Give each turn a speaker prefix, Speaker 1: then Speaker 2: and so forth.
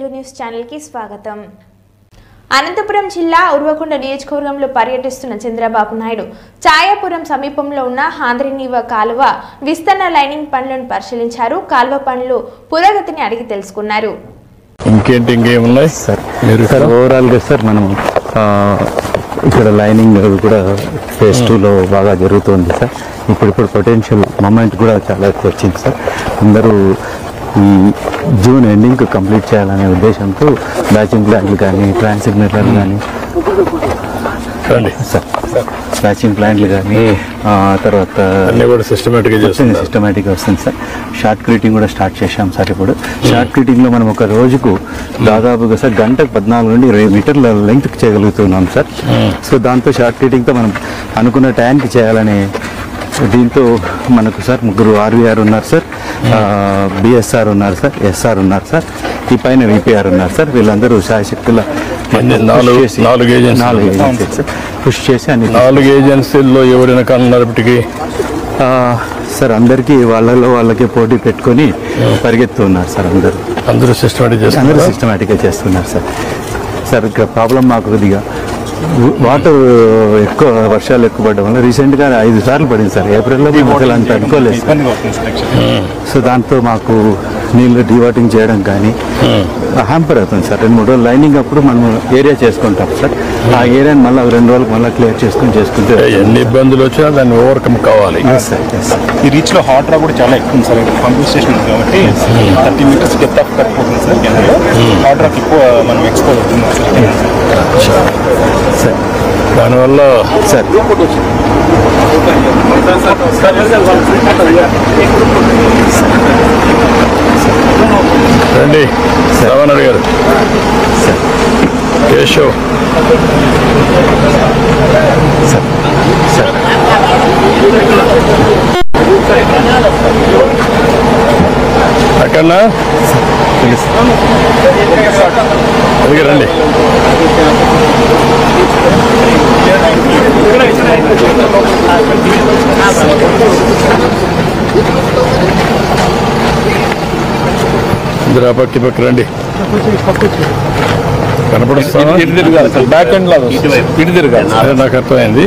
Speaker 1: Telugu news channel కి స్వాగతం. అనంతపురం జిల్లా ఉర్వకొండ నియోజకవర్గంలో పర్యటిస్తున్న చంద్రబాబు నాయుడు ఛాయాపురం సమీపంలో ఉన్న ఆంధ్రనీవ కాలువ విస్తరణ లైనింగ్ పనులను పరిశీలించారు. కాలువ పనులు పురోగతిని అడిగి తెలుసుకున్నారు.
Speaker 2: ఇంకేమున్నాయి సార్ మీరు ఓవరాల్ గా సార్ మనం ఇక్కడ లైనింగ్ కూడా ఫేజ్ 2లో బాగా జరుగుతుంది సార్. ఇప్పుడు పొటెన్షియల్ మూమెంట్ కూడా చాలా ఎక్కువ వచ్చింది సార్. అందరూ ఈ జూన్ ఎండింగ్కి కంప్లీట్ చేయాలనే ఉద్దేశంతో బ్యాచింగ్ ప్లాంట్లు కానీ ట్రాన్సిగ్నేటర్లు కానీ సార్ బ్యాచింగ్ ప్లాంట్లు కానీ తర్వాత సిస్టమేటిక్గా వస్తుంది సార్. షార్ట్ క్రీటింగ్ కూడా స్టార్ట్ చేశాం సార్. ఇప్పుడు షార్ట్ క్రీటింగ్లో మనం ఒక రోజుకు దాదాపుగా సార్ గంటకు 14 నుండి 20 మీటర్ల లెంగ్త్ చేయగలుగుతున్నాం సార్. సో దాంతో షార్ట్ క్రీటింగ్తో మనం అనుకున్న టైంకి చేయాలని దీంతో మనకు సార్ ముగ్గురు ఆర్వీఆర్ ఉన్నారు సార్, బిఎస్ఆర్ ఉన్నారు సార్, ఎస్ఆర్ ఉన్నారు సార్, ఈ పైన విపిఆర్ ఉన్నారు సార్. వీళ్ళందరూ శాయశక్తుల 4 ఏజెన్సీ సార్ పుష్ చేసి అన్ని
Speaker 3: 4 ఏజెన్సీల్లో ఎవరైనా కన్నప్పటికీ
Speaker 2: సార్ అందరికీ వాళ్ళకే పోటీ పెట్టుకొని పరిగెత్తున్నారు సార్. అందరూ సిస్టమేటిక్గా చేస్తున్నారు సార్. సార్ ఇక్కడ ప్రాబ్లం మాకు కొద్దిగా వాటర్ ఎక్కువ వర్షాలు ఎక్కువ పడడం వల్ల రీసెంట్గా 5 సార్లు పడింది సార్. ఏప్రిల్లో మేము అసలు అంత అనుకోలేదు. సో దాంతో మాకు నీళ్ళు డివాటింగ్ చేయడం కానీ హ్యాంపర్ అవుతుంది సార్. 2-3 రోజులు లైనింగ్ అప్పుడు మనం ఏరియా చేసుకుంటాం సార్. ఆ ఏరియాని మళ్ళీ 2 రోజులకు మళ్ళీ క్లియర్ చేసుకుంటే
Speaker 3: ఎన్ని ఇబ్బందులు వచ్చినా దాన్ని ఓవర్కమ్ కావాలి.
Speaker 4: ఈ రీచ్ లో హాట్ రా కూడా చాలా ఎక్కువ ఉంది సార్. పంపింగ్ స్టేషన్ ఉంది కాబట్టి 30 మీటర్స్ డెప్త్ ఆఫ్ కట్ పోతుంది సార్. హాట్ రాక్ ఎక్కువ మనం ఎక్స్పోజ్ అవుతుంది
Speaker 2: సార్.
Speaker 3: దానివల్ల
Speaker 2: సార్
Speaker 3: రండి శ్రవణ్ గారు, కేశవ్
Speaker 2: సార్ సార్
Speaker 3: అక్కడనా అందుకే రండి. ఇందిరా పక్కి రండి. కనపడుస్తాను
Speaker 4: బ్యాక్ ఎండ్ లాగా ఇటు తిరగాలి.
Speaker 3: నాకు అర్థమైంది.